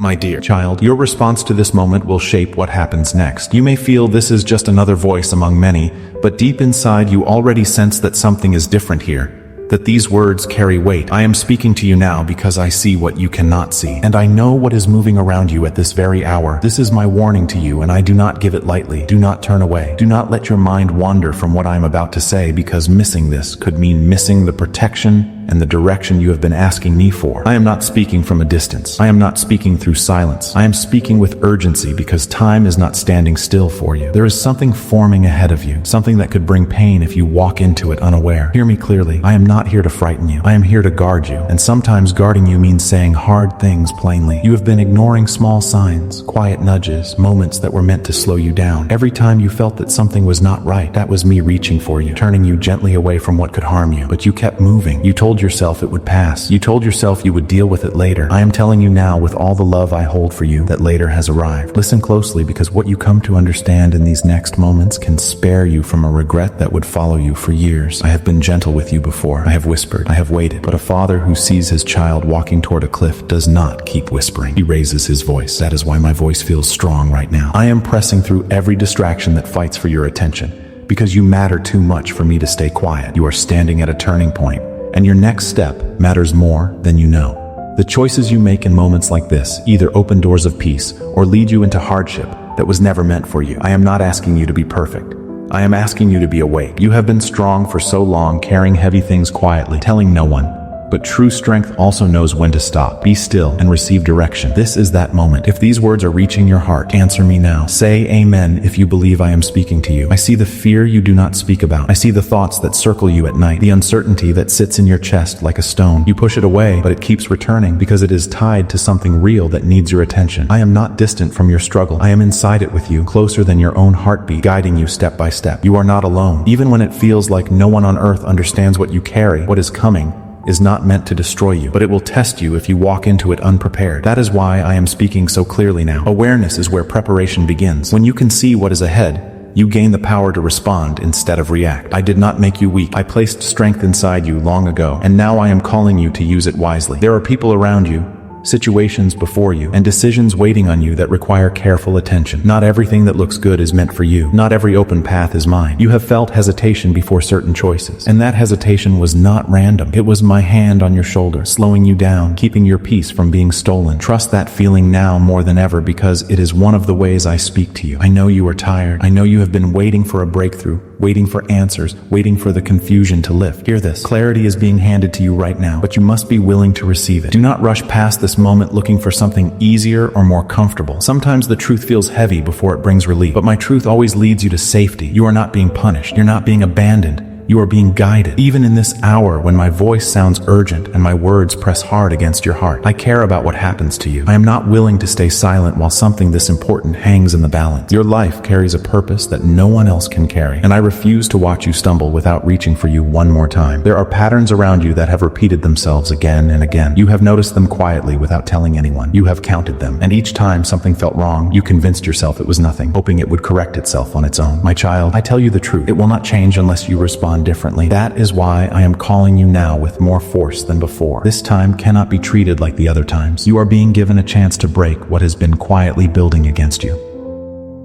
My dear child, your response to this moment will shape what happens next. You may feel this is just another voice among many, but deep inside you already sense that something is different here. That these words carry weight. I am speaking to you now because I see what you cannot see. And I know what is moving around you at this very hour. This is my warning to you, and I do not give it lightly. Do not turn away. Do not let your mind wander from what I am about to say, because missing this could mean missing the protection and the direction you have been asking me for. I am not speaking from a distance. I am not speaking through silence. I am speaking with urgency because time is not standing still for you. There is something forming ahead of you, something that could bring pain if you walk into it unaware. Hear me clearly. I am not here to frighten you. I am here to guard you. And sometimes guarding you means saying hard things plainly. You have been ignoring small signs, quiet nudges, moments that were meant to slow you down. Every time you felt that something was not right, that was me reaching for you, turning you gently away from what could harm you. But you kept moving. You told yourself it would pass. You told yourself you would deal with it later. I am telling you now, with all the love I hold for you, that later has arrived. Listen closely, because what you come to understand in these next moments can spare you from a regret that would follow you for years. I have been gentle with you before. I have whispered. I have waited. But a father who sees his child walking toward a cliff does not keep whispering. He raises his voice. That is why my voice feels strong right now. I am pressing through every distraction that fights for your attention, because you matter too much for me to stay quiet. You are standing at a turning point, and your next step matters more than you know. The choices you make in moments like this either open doors of peace or lead you into hardship that was never meant for you. I am not asking you to be perfect. I am asking you to be awake. You have been strong for so long, carrying heavy things quietly, telling no one. But true strength also knows when to stop. Be still and receive direction. This is that moment. If these words are reaching your heart, answer me now. Say amen if you believe I am speaking to you. I see the fear you do not speak about. I see the thoughts that circle you at night, the uncertainty that sits in your chest like a stone. You push it away, but it keeps returning because it is tied to something real that needs your attention. I am not distant from your struggle. I am inside it with you, closer than your own heartbeat, guiding you step by step. You are not alone. Even when it feels like no one on earth understands what you carry, what is coming is not meant to destroy you, but it will test you if you walk into it unprepared. That is why I am speaking so clearly now. Awareness is where preparation begins. When you can see what is ahead, you gain the power to respond instead of react. I did not make you weak. I placed strength inside you long ago, and now I am calling you to use it wisely. There are people around you, situations before you, and decisions waiting on you that require careful attention. Not everything that looks good is meant for you. Not every open path is mine. You have felt hesitation before certain choices, and that hesitation was not random. It was my hand on your shoulder, slowing you down, keeping your peace from being stolen. Trust that feeling now more than ever, because it is one of the ways I speak to you. I know you are tired. I know you have been waiting for a breakthrough, waiting for answers, waiting for the confusion to lift. Hear this. Clarity is being handed to you right now, but you must be willing to receive it. Do not rush past this moment looking for something easier or more comfortable. Sometimes the truth feels heavy before it brings relief, but my truth always leads you to safety. You are not being punished. You're not being abandoned. You are being guided. Even in this hour when my voice sounds urgent and my words press hard against your heart, I care about what happens to you. I am not willing to stay silent while something this important hangs in the balance. Your life carries a purpose that no one else can carry, and I refuse to watch you stumble without reaching for you one more time. There are patterns around you that have repeated themselves again and again. You have noticed them quietly without telling anyone. You have counted them, and each time something felt wrong, you convinced yourself it was nothing, hoping it would correct itself on its own. My child, I tell you the truth. It will not change unless you respond differently. That is why I am calling you now with more force than before. This time cannot be treated like the other times. You are being given a chance to break what has been quietly building against you.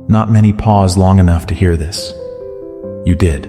Not many pause long enough to hear this. You did.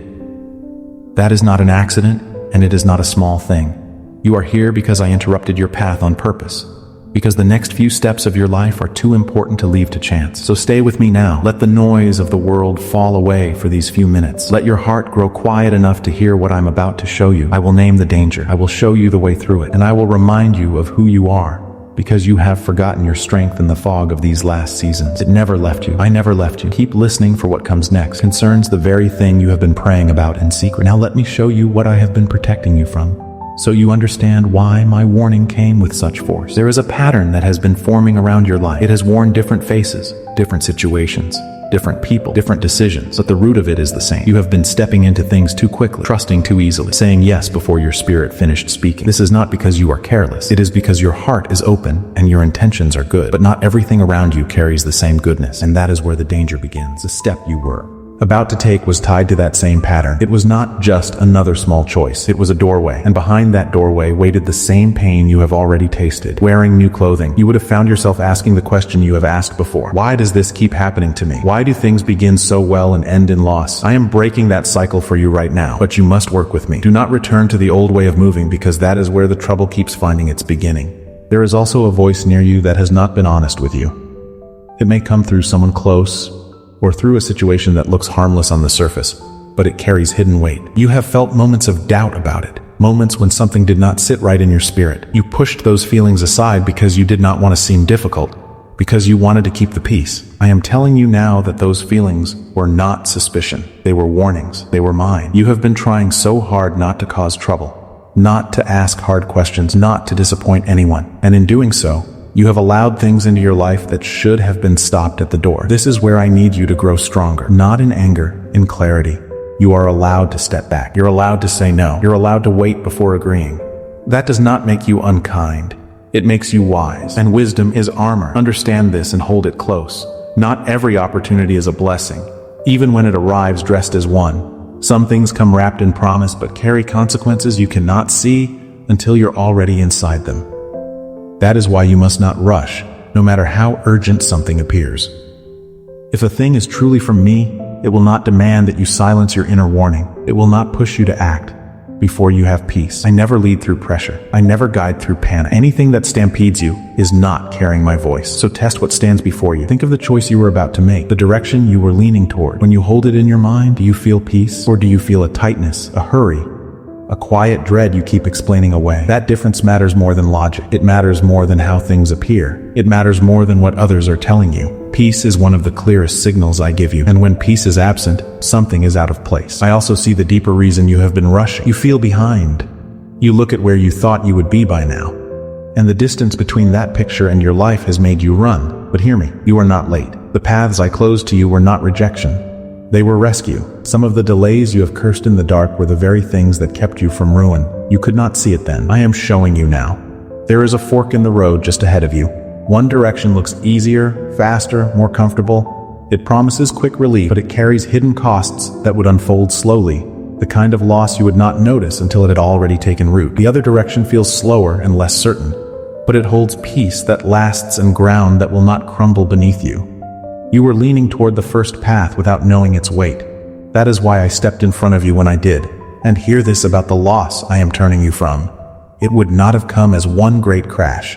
That is not an accident, and it is not a small thing. You are here because I interrupted your path on purpose. Because the next few steps of your life are too important to leave to chance. So stay with me now. Let the noise of the world fall away for these few minutes. Let your heart grow quiet enough to hear what I'm about to show you. I will name the danger. I will show you the way through it. And I will remind you of who you are, because you have forgotten your strength in the fog of these last seasons. It never left you. I never left you. Keep listening for what comes next. Concerns the very thing you have been praying about in secret. Now let me show you what I have been protecting you from, so you understand why my warning came with such force. There is a pattern that has been forming around your life. It has worn different faces, different situations, different people, different decisions, but the root of it is the same. You have been stepping into things too quickly, trusting too easily, saying yes before your spirit finished speaking. This is not because you are careless. It is because your heart is open and your intentions are good, but not everything around you carries the same goodness, and that is where the danger begins. The step you were about to take was tied to that same pattern. It was not just another small choice. It was a doorway. And behind that doorway waited the same pain you have already tasted. Wearing new clothing, you would have found yourself asking the question you have asked before. Why does this keep happening to me? Why do things begin so well and end in loss? I am breaking that cycle for you right now, but you must work with me. Do not return to the old way of moving, because that is where the trouble keeps finding its beginning. There is also a voice near you that has not been honest with you. It may come through someone close, or through a situation that looks harmless on the surface, but it carries hidden weight. You have felt moments of doubt about it, moments when something did not sit right in your spirit. You pushed those feelings aside because you did not want to seem difficult, because you wanted to keep the peace. I am telling you now that those feelings were not suspicion. They were warnings. They were mine. You have been trying so hard not to cause trouble, not to ask hard questions, not to disappoint anyone. And in doing so, you have allowed things into your life that should have been stopped at the door. This is where I need you to grow stronger. Not in anger, in clarity. You are allowed to step back. You're allowed to say no. You're allowed to wait before agreeing. That does not make you unkind. It makes you wise. And wisdom is armor. Understand this and hold it close. Not every opportunity is a blessing, even when it arrives dressed as one. Some things come wrapped in promise but carry consequences you cannot see until you're already inside them. That is why you must not rush, no matter how urgent something appears. If a thing is truly from me, it will not demand that you silence your inner warning. It will not push you to act before you have peace. I never lead through pressure. I never guide through panic. Anything that stampedes you is not carrying my voice. So test what stands before you. Think of the choice you were about to make, the direction you were leaning toward. When you hold it in your mind, do you feel peace? Or do you feel a tightness, a hurry, a quiet dread you keep explaining away? That difference matters more than logic. It matters more than how things appear. It matters more than what others are telling you. Peace is one of the clearest signals I give you. And when peace is absent, something is out of place. I also see the deeper reason you have been rushing. You feel behind. You look at where you thought you would be by now. And the distance between that picture and your life has made you run. But hear me, you are not late. The paths I closed to you were not rejection. They were rescue. Some of the delays you have cursed in the dark were the very things that kept you from ruin. You could not see it then. I am showing you now. There is a fork in the road just ahead of you. One direction looks easier, faster, more comfortable. It promises quick relief, but it carries hidden costs that would unfold slowly, the kind of loss you would not notice until it had already taken root. The other direction feels slower and less certain, but it holds peace that lasts and ground that will not crumble beneath you. You were leaning toward the first path without knowing its weight. That is why I stepped in front of you when I did. And hear this about the loss I am turning you from. It would not have come as one great crash.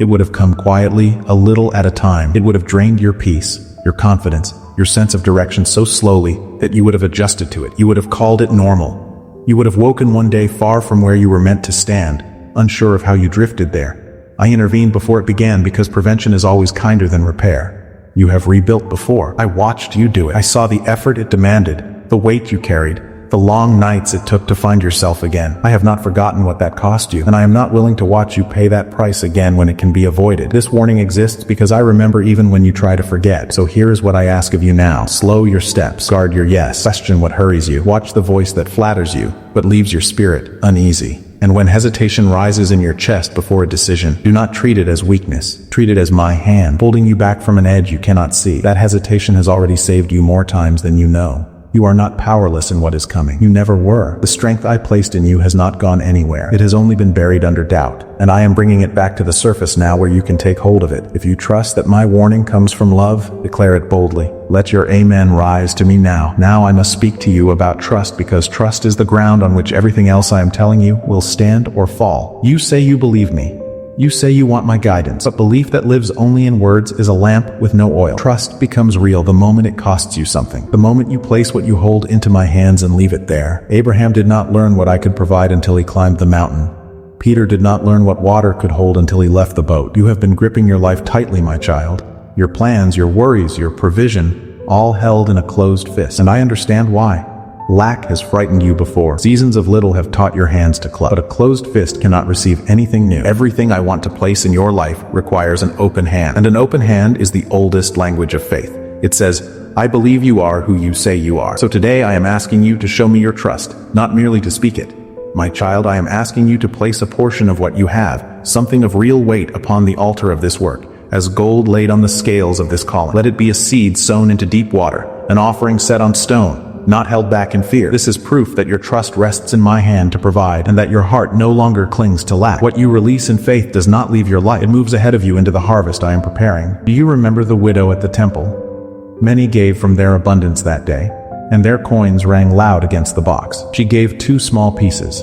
It would have come quietly, a little at a time. It would have drained your peace, your confidence, your sense of direction so slowly that you would have adjusted to it. You would have called it normal. You would have woken one day far from where you were meant to stand, unsure of how you drifted there. I intervened before it began because prevention is always kinder than repair. You have rebuilt before. I watched you do it. I saw the effort it demanded, the weight you carried, the long nights it took to find yourself again. I have not forgotten what that cost you, and I am not willing to watch you pay that price again when it can be avoided. This warning exists because I remember even when you try to forget. So here is what I ask of you now. Slow your steps. Guard your yes. Question what hurries you. Watch the voice that flatters you, but leaves your spirit uneasy. And when hesitation rises in your chest before a decision, do not treat it as weakness. Treat it as my hand, holding you back from an edge you cannot see. That hesitation has already saved you more times than you know. You are not powerless in what is coming. You never were. The strength I placed in you has not gone anywhere. It has only been buried under doubt, and I am bringing it back to the surface now where you can take hold of it. If you trust that my warning comes from love, declare it boldly. Let your amen rise to me now. Now I must speak to you about trust, because trust is the ground on which everything else I am telling you will stand or fall. You say you believe me. You say you want my guidance, but belief that lives only in words is a lamp with no oil. Trust becomes real the moment it costs you something. The moment you place what you hold into my hands and leave it there. Abraham did not learn what I could provide until he climbed the mountain. Peter did not learn what water could hold until he left the boat. You have been gripping your life tightly, my child. Your plans, your worries, your provision, all held in a closed fist. And I understand why. Lack has frightened you before. Seasons of little have taught your hands to clutch. But a closed fist cannot receive anything new. Everything I want to place in your life requires an open hand. And an open hand is the oldest language of faith. It says, I believe you are who you say you are. So today I am asking you to show me your trust, not merely to speak it. My child, I am asking you to place a portion of what you have, something of real weight, upon the altar of this work. as gold laid on the scales of this calling. Let it be a seed sown into deep water, an offering set on stone, not held back in fear. This is proof that your trust rests in my hand to provide, and that your heart no longer clings to lack. What you release in faith does not leave your life. It moves ahead of you into the harvest I am preparing. Do you remember the widow at the temple? Many gave from their abundance that day, and their coins rang loud against the box. She gave 2 small pieces,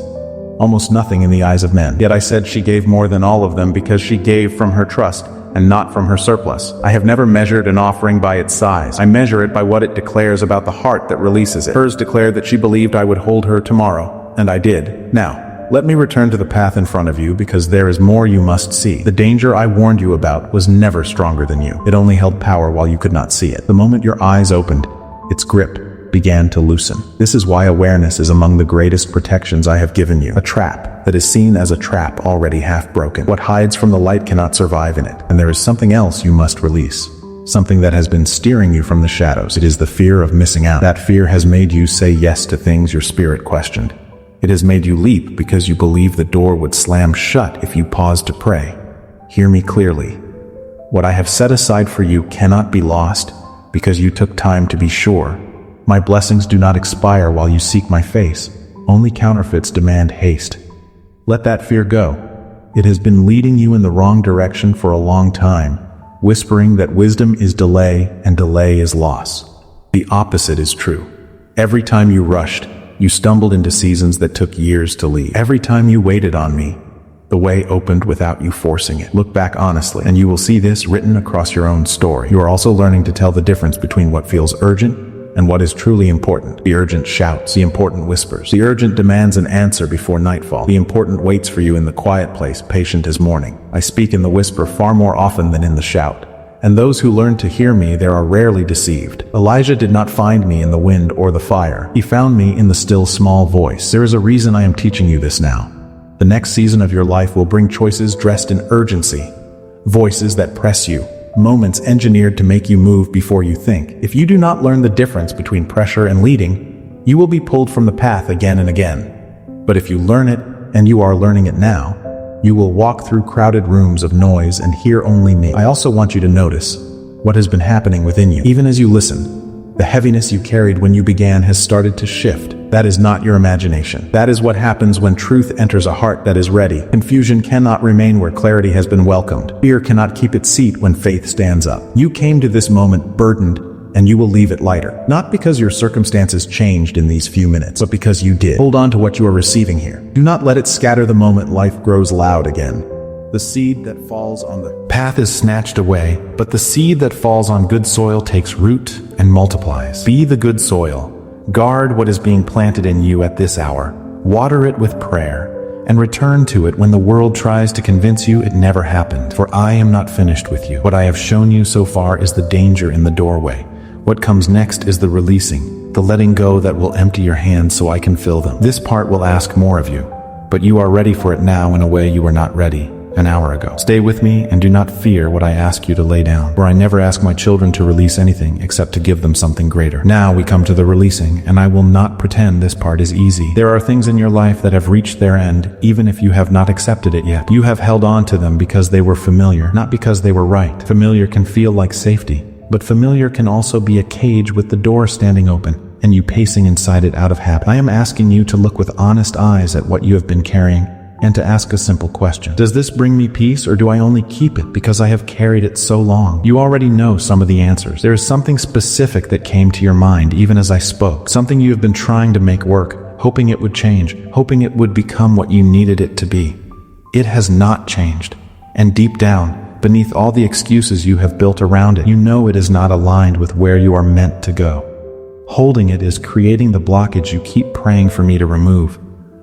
almost nothing in the eyes of men. Yet I said she gave more than all of them because she gave from her trust and not from her surplus. I have never measured an offering by its size. I measure it by what it declares about the heart that releases it. Hers declared that she believed I would hold her tomorrow, and I did. Now, let me return to the path in front of you, because there is more you must see. The danger I warned you about was never stronger than you. It only held power while you could not see it. The moment your eyes opened, its grip began to loosen. This is why awareness is among the greatest protections I have given you. A trap that is seen as a trap already half broken. What hides from the light cannot survive in it. And there is something else you must release. Something that has been steering you from the shadows. It is the fear of missing out. That fear has made you say yes to things your spirit questioned. It has made you leap because you believe the door would slam shut if you paused to pray. Hear me clearly. What I have set aside for you cannot be lost because you took time to be sure. My blessings do not expire while you seek my face. Only counterfeits demand haste. Let that fear go. It has been leading you in the wrong direction for a long time, whispering that wisdom is delay and delay is loss. The opposite is true. Every time you rushed, you stumbled into seasons that took years to leave. Every time you waited on me, the way opened without you forcing it. Look back honestly, and you will see this written across your own story. You are also learning to tell the difference between what feels urgent and what is truly important. The urgent shouts, the important whispers. The urgent demands an answer before nightfall. The important waits for you in the quiet place, patient as morning. I speak in the whisper far more often than in the shout. And those who learn to hear me, they are rarely deceived. Elijah did not find me in the wind or the fire. He found me in the still small voice. There is a reason I am teaching you this now. The next season of your life will bring choices dressed in urgency. Voices that press you. Moments engineered to make you move before you think. If you do not learn the difference between pressure and leading, you will be pulled from the path again and again. But if you learn it, and you are learning it now, you will walk through crowded rooms of noise and hear only me. I also want you to notice what has been happening within you. Even as you listen, the heaviness you carried when you began has started to shift. That is not your imagination. That is what happens when truth enters a heart that is ready. Confusion cannot remain where clarity has been welcomed. Fear cannot keep its seat when faith stands up. You came to this moment burdened, and you will leave it lighter. Not because your circumstances changed in these few minutes, but because you did. Hold on to what you are receiving here. Do not let it scatter the moment life grows loud again. The seed that falls on the path is snatched away, but the seed that falls on good soil takes root and multiplies. Be the good soil. Guard what is being planted in you at this hour. Water it with prayer, and return to it when the world tries to convince you it never happened. For I am not finished with you. What I have shown you so far is the danger in the doorway. What comes next is the releasing, the letting go that will empty your hands so I can fill them. This part will ask more of you, but you are ready for it now in a way you were not ready an hour ago. Stay with me and do not fear what I ask you to lay down, for I never ask my children to release anything except to give them something greater. Now we come to the releasing, and I will not pretend this part is easy. There are things in your life that have reached their end, even if you have not accepted it yet. You have held on to them because they were familiar, not because they were right. Familiar can feel like safety, but familiar can also be a cage with the door standing open, and you pacing inside it out of habit. I am asking you to look with honest eyes at what you have been carrying, and to ask a simple question. Does this bring me peace, or do I only keep it because I have carried it so long? You already know some of the answers. There is something specific that came to your mind even as I spoke. Something you have been trying to make work, hoping it would change, hoping it would become what you needed it to be. It has not changed. And deep down, beneath all the excuses you have built around it, you know it is not aligned with where you are meant to go. Holding it is creating the blockage you keep praying for me to remove.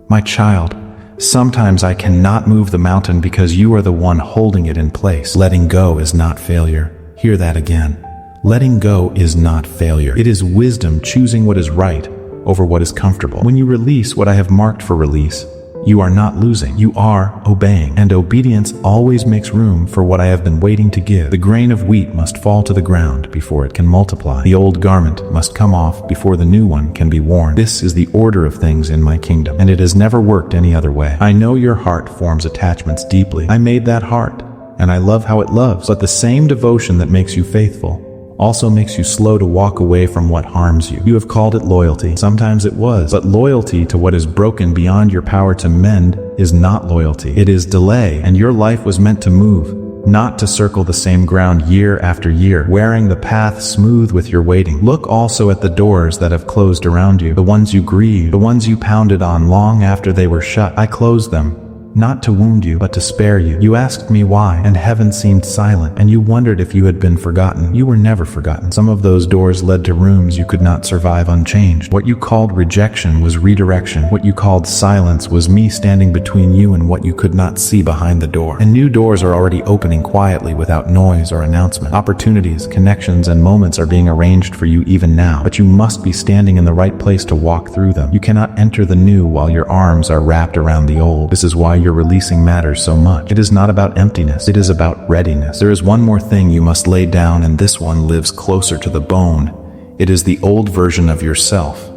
My child, sometimes I cannot move the mountain because you are the one holding it in place. Letting go is not failure. Hear that again. Letting go is not failure. It is wisdom choosing what is right over what is comfortable. When you release what I have marked for release, you are not losing. You are obeying. And obedience always makes room for what I have been waiting to give. The grain of wheat must fall to the ground before it can multiply. The old garment must come off before the new one can be worn. This is the order of things in my kingdom, and it has never worked any other way. I know your heart forms attachments deeply. I made that heart. and I love how it loves. But the same devotion that makes you faithful also makes you slow to walk away from what harms you. You have called it loyalty. Sometimes it was. But loyalty to what is broken beyond your power to mend is not loyalty. It is delay, and your life was meant to move, not to circle the same ground year after year, wearing the path smooth with your waiting. Look also at the doors that have closed around you, the ones you grieved, the ones you pounded on long after they were shut. I closed them, not to wound you, but to spare you. You asked me why, and heaven seemed silent, and you wondered if you had been forgotten. You were never forgotten. Some of those doors led to rooms you could not survive unchanged. What you called rejection was redirection. What you called silence was me standing between you and what you could not see behind the door. And new doors are already opening quietly without noise or announcement. Opportunities, connections, and moments are being arranged for you even now, but you must be standing in the right place to walk through them. You cannot enter the new while your arms are wrapped around the old. This is why your releasing matters so much. It is not about emptiness. It is about readiness. There is one more thing you must lay down, and this one lives closer to the bone. It is the old version of yourself.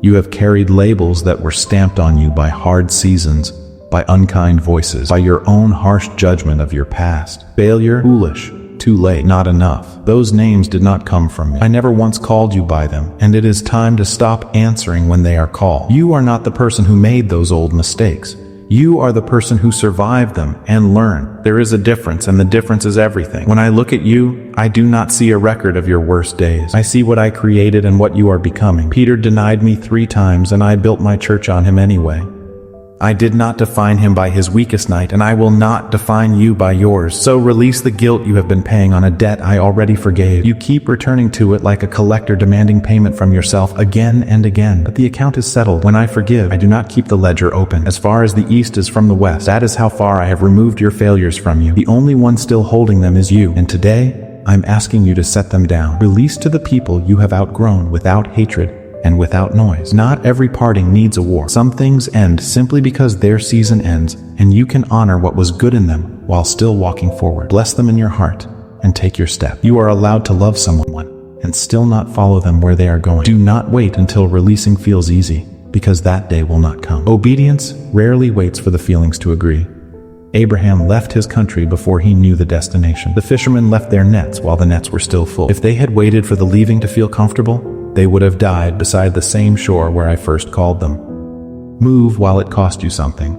You have carried labels that were stamped on you by hard seasons, by unkind voices, by your own harsh judgment of your past. Failure, foolish, too late, not enough. Those names did not come from me. I never once called you by them, and it is time to stop answering when they are called. You are not the person who made those old mistakes. You are the person who survived them and learned. There is a difference, and the difference is everything. When I look at you, I do not see a record of your worst days. I see what I created and what you are becoming. Peter denied me 3 times, and I built my church on him anyway. I did not define him by his weakest night, and I will not define you by yours. So release the guilt you have been paying on a debt I already forgave. You keep returning to it like a collector demanding payment from yourself again and again. But the account is settled. When I forgive, I do not keep the ledger open. As far as the east is from the west, that is how far I have removed your failures from you. The only one still holding them is you. And today, I'm asking you to set them down. Release to the people you have outgrown without hatred and without noise. Not every parting needs a war. Some things end simply because their season ends, and you can honor what was good in them while still walking forward. Bless them in your heart and take your step. You are allowed to love someone and still not follow them where they are going. Do not wait until releasing feels easy, because that day will not come. Obedience rarely waits for the feelings to agree. Abraham left his country before he knew the destination. The fishermen left their nets while the nets were still full. If they had waited for the leaving to feel comfortable, they would have died beside the same shore where I first called them. Move while it cost you something.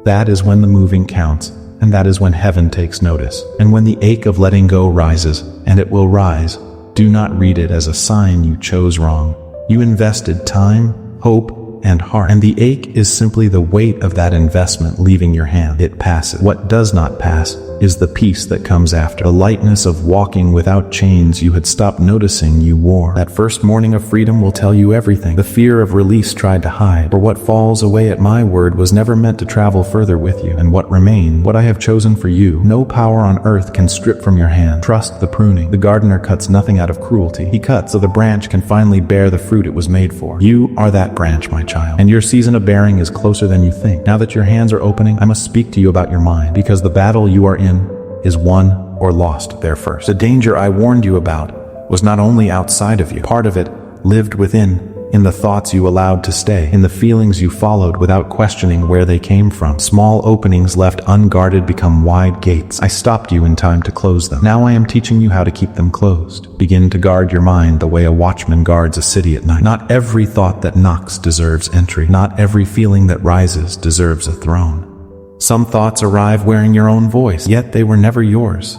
That is when the moving counts, and that is when heaven takes notice. And when the ache of letting go rises, and it will rise, do not read it as a sign you chose wrong. You invested time, hope, and heart, and the ache is simply the weight of that investment leaving your hand. It passes. What does not pass is the peace that comes after. The lightness of walking without chains you had stopped noticing you wore. That first morning of freedom will tell you everything. The fear of release tried to hide, for what falls away at my word was never meant to travel further with you. And what remained, what I have chosen for you, no power on earth can strip from your hand. Trust the pruning. The gardener cuts nothing out of cruelty. He cuts so the branch can finally bear the fruit it was made for. You are that branch, my child, and your season of bearing is closer than you think. Now that your hands are opening, I must speak to you about your mind, because the battle you are in is won or lost there first. The danger I warned you about was not only outside of you. Part of it lived within, in the thoughts you allowed to stay, in the feelings you followed without questioning where they came from. Small openings left unguarded become wide gates. I stopped you in time to close them. Now I am teaching you how to keep them closed. Begin to guard your mind the way a watchman guards a city at night. Not every thought that knocks deserves entry. Not every feeling that rises deserves a throne. Some thoughts arrive wearing your own voice, yet they were never yours.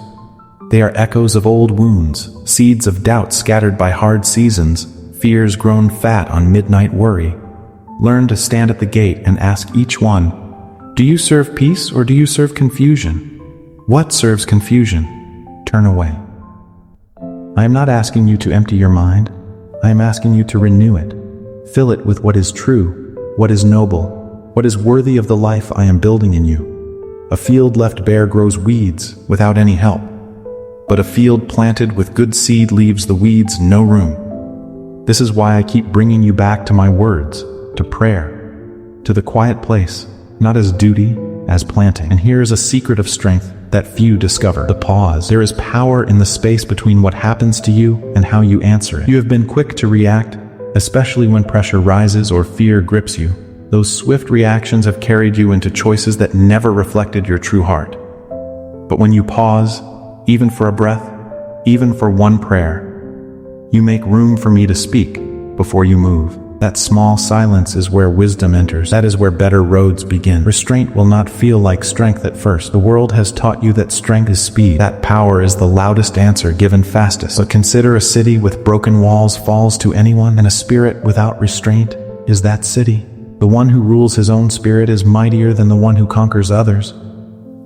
They are echoes of old wounds, seeds of doubt scattered by hard seasons, fears grown fat on midnight worry. Learn to stand at the gate and ask each one, do you serve peace or do you serve confusion? What serves confusion? Turn away. I am not asking you to empty your mind. I am asking you to renew it. Fill it with what is true, what is noble, what is worthy of the life I am building in you. A field left bare grows weeds without any help, but a field planted with good seed leaves the weeds no room. This is why I keep bringing you back to my words, to prayer, to the quiet place, not as duty, as planting. And here is a secret of strength that few discover: the pause. There is power in the space between what happens to you and how you answer it. You have been quick to react, especially when pressure rises or fear grips you. Those swift reactions have carried you into choices that never reflected your true heart. But when you pause, even for a breath, even for one prayer, you make room for me to speak before you move. That small silence is where wisdom enters. That is where better roads begin. Restraint will not feel like strength at first. The world has taught you that strength is speed. That power is the loudest answer given fastest. But consider a city with broken walls falls to anyone, and a spirit without restraint is that city. The one who rules his own spirit is mightier than the one who conquers others.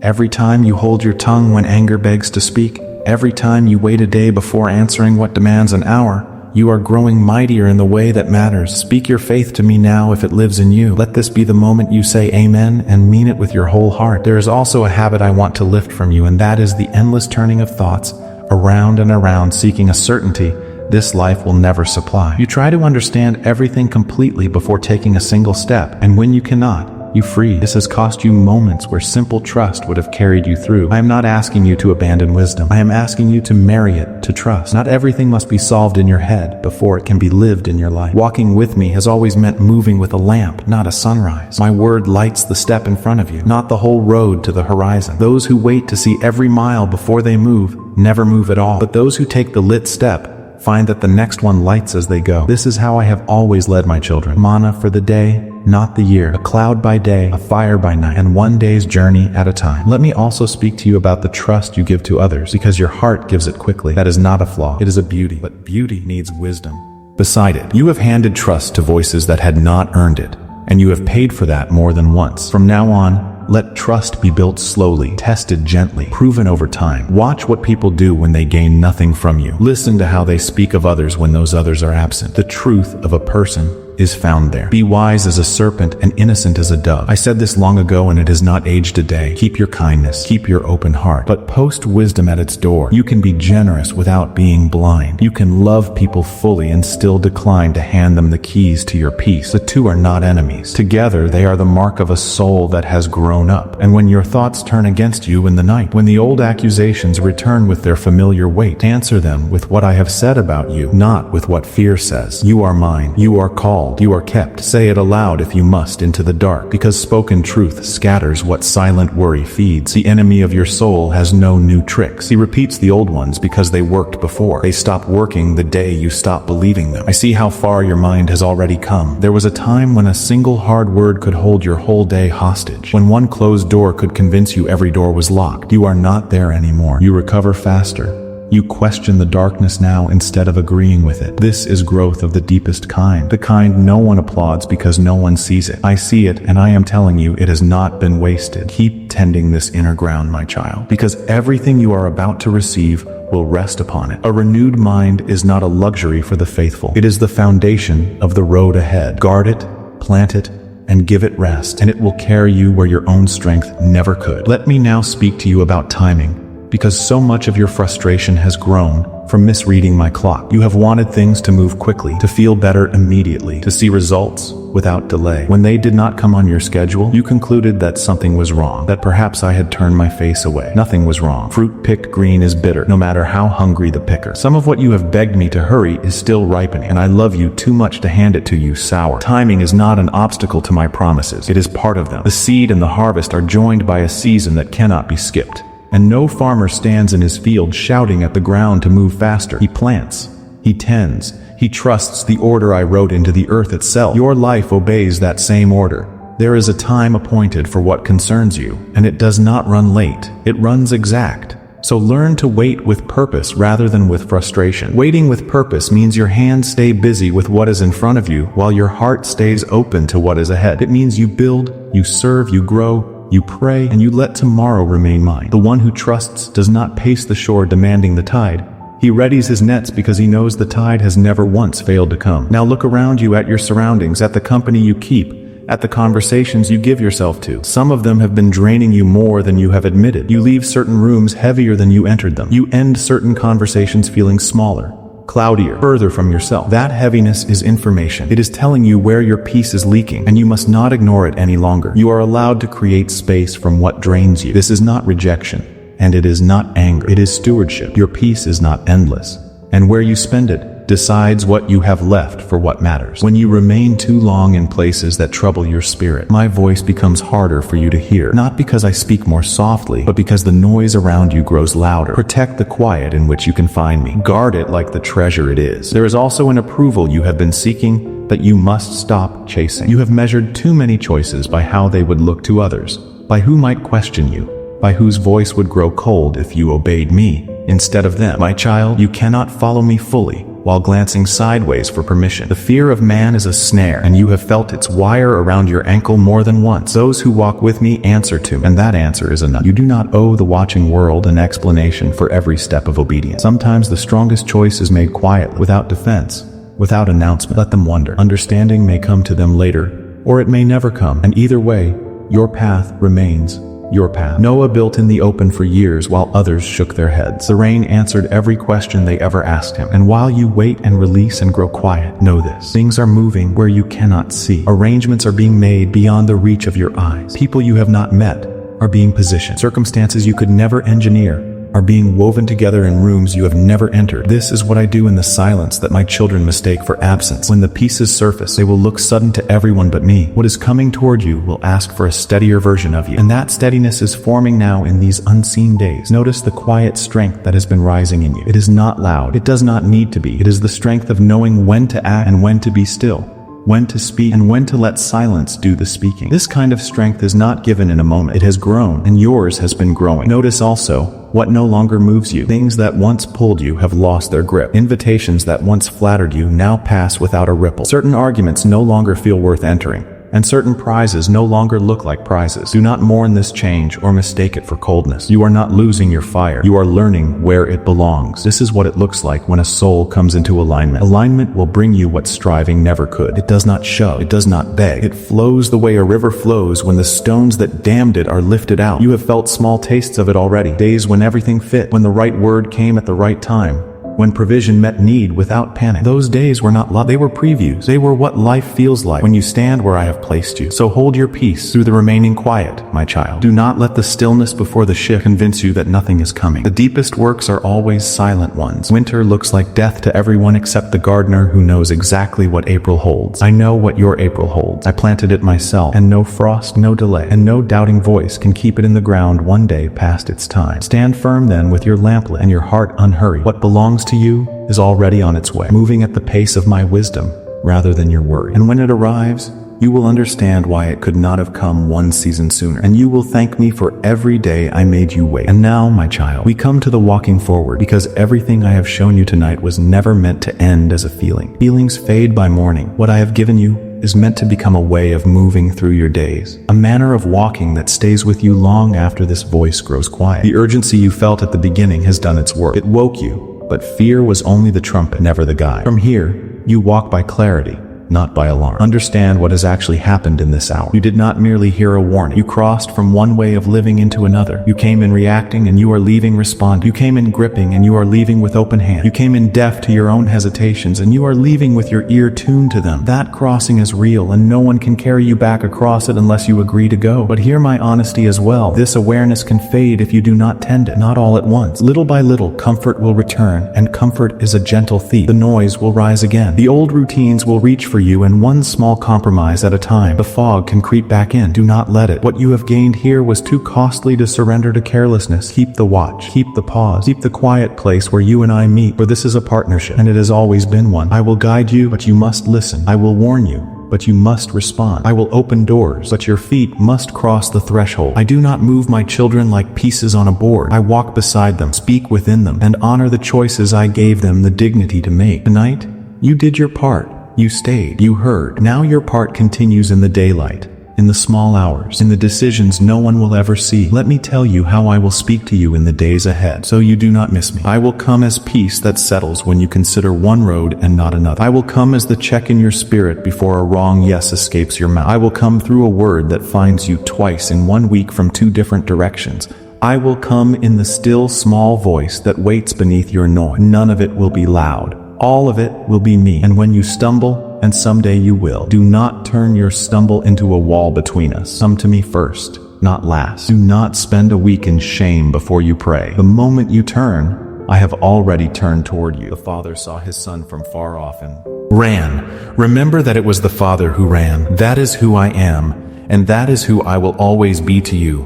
Every time you hold your tongue when anger begs to speak, every time you wait a day before answering what demands an hour, you are growing mightier in the way that matters. Speak your faith to me now if it lives in you. Let this be the moment you say amen and mean it with your whole heart. There is also a habit I want to lift from you, and that is the endless turning of thoughts around and around, seeking a certainty this life will never supply. You try to understand everything completely before taking a single step, and when you cannot, you freeze. This has cost you moments where simple trust would have carried you through. I am not asking you to abandon wisdom. I am asking you to marry it to trust. Not everything must be solved in your head before it can be lived in your life. Walking with me has always meant moving with a lamp, not a sunrise. My word lights the step in front of you, not the whole road to the horizon. Those who wait to see every mile before they move never move at all. But those who take the lit step find that the next one lights as they go. This is how I have always led my children. Manna for the day, not the year. A cloud by day, a fire by night, and one day's journey at a time. Let me also speak to you about the trust you give to others, because your heart gives it quickly. That is not a flaw. It is a beauty. But beauty needs wisdom. Beside it, you have handed trust to voices that had not earned it, and you have paid for that more than once. From now on, let trust be built slowly, tested gently, proven over time. Watch what people do when they gain nothing from you. Listen to how they speak of others when those others are absent. The truth of a person is found there. Be wise as a serpent and innocent as a dove. I said this long ago and it has not aged a day. Keep your kindness, keep your open heart, but post wisdom at its door. You can be generous without being blind. You can love people fully and still decline to hand them the keys to your peace. The two are not enemies. Together they are the mark of a soul that has grown up. And when your thoughts turn against you in the night, when the old accusations return with their familiar weight, answer them with what I have said about you, not with what fear says. You are mine. You are called. You are kept. Say it aloud if you must into the dark, because spoken truth scatters what silent worry feeds. The enemy of your soul has no new tricks. He repeats the old ones because they worked before. They stop working the day you stop believing them. I see how far your mind has already come. There was a time when a single hard word could hold your whole day hostage. When one closed door could convince you every door was locked. You are not there anymore. You recover faster. You question the darkness now instead of agreeing with it. This is growth of the deepest kind. The kind no one applauds because no one sees it. I see it, and I am telling you it has not been wasted. Keep tending this inner ground, my child, because everything you are about to receive will rest upon it. A renewed mind is not a luxury for the faithful. It is the foundation of the road ahead. Guard it, plant it, and give it rest, and it will carry you where your own strength never could. Let me now speak to you about timing, because so much of your frustration has grown from misreading my clock. You have wanted things to move quickly, to feel better immediately, to see results without delay. When they did not come on your schedule, you concluded that something was wrong, that perhaps I had turned my face away. Nothing was wrong. Fruit picked green is bitter, no matter how hungry the picker. Some of what you have begged me to hurry is still ripening, and I love you too much to hand it to you sour. Timing is not an obstacle to my promises. It is part of them. The seed and the harvest are joined by a season that cannot be skipped. And no farmer stands in his field shouting at the ground to move faster. He plants, he tends, he trusts the order I wrote into the earth itself. Your life obeys that same order. There is a time appointed for what concerns you, and it does not run late. It runs exact. So learn to wait with purpose rather than with frustration. Waiting with purpose means your hands stay busy with what is in front of you while your heart stays open to what is ahead. It means you build, you serve, you grow, you pray, and you let tomorrow remain mine. The one who trusts does not pace the shore demanding the tide. He readies his nets because he knows the tide has never once failed to come. Now look around you at your surroundings, at the company you keep, at the conversations you give yourself to. Some of them have been draining you more than you have admitted. You leave certain rooms heavier than you entered them. You end certain conversations feeling smaller, cloudier, further from yourself. That heaviness is information. It is telling you where your peace is leaking, and you must not ignore it any longer. You are allowed to create space from what drains you. This is not rejection, and it is not anger. It is stewardship. Your peace is not endless, and where you spend it decides what you have left for what matters. When you remain too long in places that trouble your spirit, my voice becomes harder for you to hear. Not because I speak more softly, but because the noise around you grows louder. Protect the quiet in which you can find me. Guard it like the treasure it is. There is also an approval you have been seeking that you must stop chasing. You have measured too many choices by how they would look to others, by who might question you, by whose voice would grow cold if you obeyed me instead of them. My child, you cannot follow me fully while glancing sideways for permission. The fear of man is a snare, and you have felt its wire around your ankle more than once. Those who walk with me answer to me, and that answer is enough. You do not owe the watching world an explanation for every step of obedience. Sometimes the strongest choice is made quietly, without defense, without announcement. Let them wonder. Understanding may come to them later, or it may never come, and either way, your path remains your path. Noah built in the open for years while others shook their heads. The rain answered every question they ever asked him. And while you wait and release and grow quiet, know this: things are moving where you cannot see. Arrangements are being made beyond the reach of your eyes. People you have not met are being positioned. Circumstances you could never engineer are being woven together in rooms you have never entered. This is what I do in the silence that my children mistake for absence. When the pieces surface, they will look sudden to everyone but me. What is coming toward you will ask for a steadier version of you, and that steadiness is forming now in these unseen days. Notice the quiet strength that has been rising in you. It is not loud. It does not need to be. It is the strength of knowing when to act and when to be still, when to speak and when to let silence do the speaking. This kind of strength is not given in a moment. It has grown, and yours has been growing. Notice also what no longer moves you. Things that once pulled you have lost their grip. Invitations that once flattered you now pass without a ripple. Certain arguments no longer feel worth entering, and certain prizes no longer look like prizes. Do not mourn this change or mistake it for coldness. You are not losing your fire. You are learning where it belongs. This is what it looks like when a soul comes into alignment. Alignment will bring you what striving never could. It does not shove. It does not beg. It flows the way a river flows when the stones that dammed it are lifted out. You have felt small tastes of it already. Days when everything fit, when the right word came at the right time, when provision met need without panic. Those days were not love, they were previews. They were what life feels like when you stand where I have placed you. So hold your peace through the remaining quiet, my child. Do not let the stillness before the shift convince you that nothing is coming. The deepest works are always silent ones. Winter looks like death to everyone except the gardener who knows exactly what April holds. I know what your April holds. I planted it myself, and no frost, no delay, and no doubting voice can keep it in the ground one day past its time. Stand firm then with your lamp lit and your heart unhurried. What belongs to you is already on its way, moving at the pace of my wisdom rather than your worry. And when it arrives, you will understand why it could not have come one season sooner, and you will thank me for every day I made you wait. And now, my child, we come to the walking forward, because everything I have shown you tonight was never meant to end as a feeling. Feelings fade by morning. What I have given you is meant to become a way of moving through your days, a manner of walking that stays with you long after this voice grows quiet. The urgency you felt at the beginning has done its work. It woke you, but fear was only the trumpet, never the guide. From here, you walk by clarity, not by alarm. Understand what has actually happened in this hour. You did not merely hear a warning. You crossed from one way of living into another. You came in reacting and you are leaving responding. You came in gripping and you are leaving with open hand. You came in deaf to your own hesitations and you are leaving with your ear tuned to them. That crossing is real, and no one can carry you back across it unless you agree to go. But hear my honesty as well. This awareness can fade if you do not tend it. Not all at once. Little by little, comfort will return, and comfort is a gentle thief. The noise will rise again. The old routines will reach for you, and one small compromise at a time. The fog can creep back in. Do not let it. What you have gained here was too costly to surrender to carelessness. Keep the watch. Keep the pause. Keep the quiet place where you and I meet, for this is a partnership, and it has always been one. I will guide you, but you must listen. I will warn you, but you must respond. I will open doors, but your feet must cross the threshold. I do not move my children like pieces on a board. I walk beside them, speak within them, and honor the choices I gave them the dignity to make. Tonight, you did your part. You stayed. You heard. Now your part continues in the daylight, in the small hours, in the decisions no one will ever see. Let me tell you how I will speak to you in the days ahead, so you do not miss me. I will come as peace that settles when you consider one road and not another. I will come as the check in your spirit before a wrong yes escapes your mouth. I will come through a word that finds you twice in 1 week from 2 different directions. I will come in the still small voice that waits beneath your noise. None of it will be loud. All of it will be me. And when you stumble, and someday you will, do not turn your stumble into a wall between us. Come to me first, not last. Do not spend a week in shame before you pray. The moment you turn, I have already turned toward you." The father saw his son from far off and ran. Remember that it was the Father who ran. That is who I am, and that is who I will always be to you.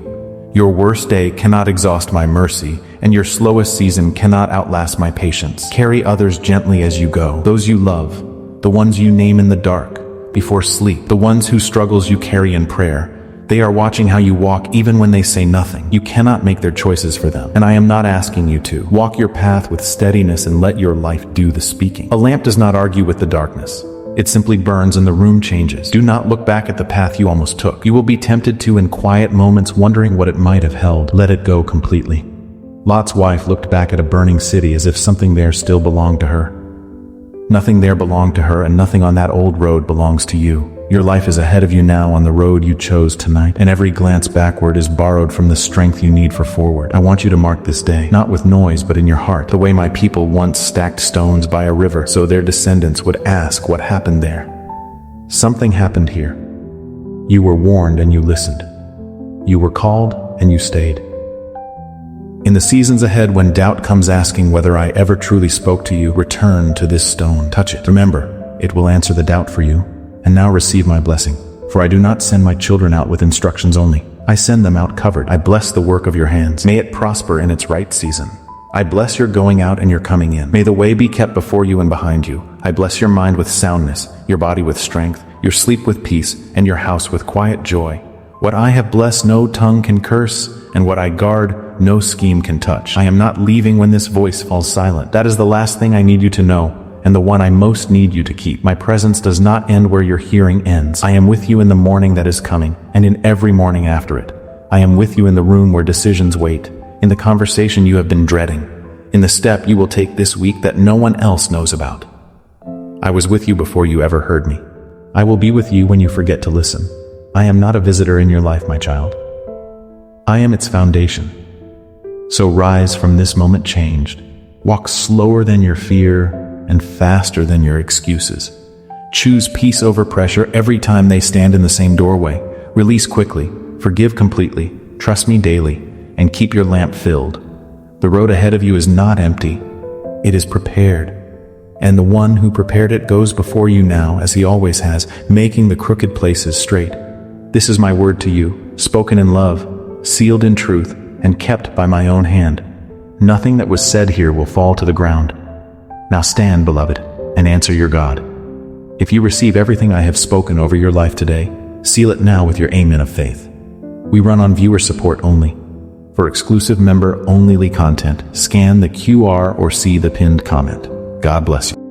Your worst day cannot exhaust my mercy, and your slowest season cannot outlast my patience. Carry others gently as you go, those you love, the ones you name in the dark, before sleep, the ones whose struggles you carry in prayer. They are watching how you walk even when they say nothing. You cannot make their choices for them, and I am not asking you to. Walk your path with steadiness and let your life do the speaking. A lamp does not argue with the darkness. It simply burns and the room changes. Do not look back at the path you almost took. You will be tempted to in quiet moments, wondering what it might have held. Let it go completely. Lot's wife looked back at a burning city as if something there still belonged to her. Nothing there belonged to her, and nothing on that old road belongs to you. Your life is ahead of you now on the road you chose tonight, and every glance backward is borrowed from the strength you need for forward. I want you to mark this day, not with noise but in your heart, the way my people once stacked stones by a river so their descendants would ask what happened there. Something happened here. You were warned and you listened. You were called and you stayed. In the seasons ahead, when doubt comes asking whether I ever truly spoke to you, return to this stone. Touch it. Remember, it will answer the doubt for you. And now receive my blessing. For I do not send my children out with instructions only. I send them out covered. I bless the work of your hands. May it prosper in its right season. I bless your going out and your coming in. May the way be kept before you and behind you. I bless your mind with soundness, your body with strength, your sleep with peace, and your house with quiet joy. What I have blessed no tongue can curse, and what I guard no scheme can touch. I am not leaving when this voice falls silent. That is the last thing I need you to know, and the one I most need you to keep. My presence does not end where your hearing ends. I am with you in the morning that is coming, and in every morning after it. I am with you in the room where decisions wait, in the conversation you have been dreading, in the step you will take this week that no one else knows about. I was with you before you ever heard me. I will be with you when you forget to listen. I am not a visitor in your life, my child. I am its foundation. So rise from this moment changed. Walk slower than your fear, and faster than your excuses. Choose peace over pressure every time they stand in the same doorway. Release quickly, forgive completely, trust me daily, and keep your lamp filled. The road ahead of you is not empty. It is prepared. And the one who prepared it goes before you now, as he always has, making the crooked places straight. This is my word to you, spoken in love, sealed in truth, and kept by my own hand. Nothing that was said here will fall to the ground. Now stand, beloved, and answer your God. If you receive everything I have spoken over your life today, seal it now with your amen of faith. We run on viewer support only. For exclusive member-only content, scan the QR or see the pinned comment. God bless you.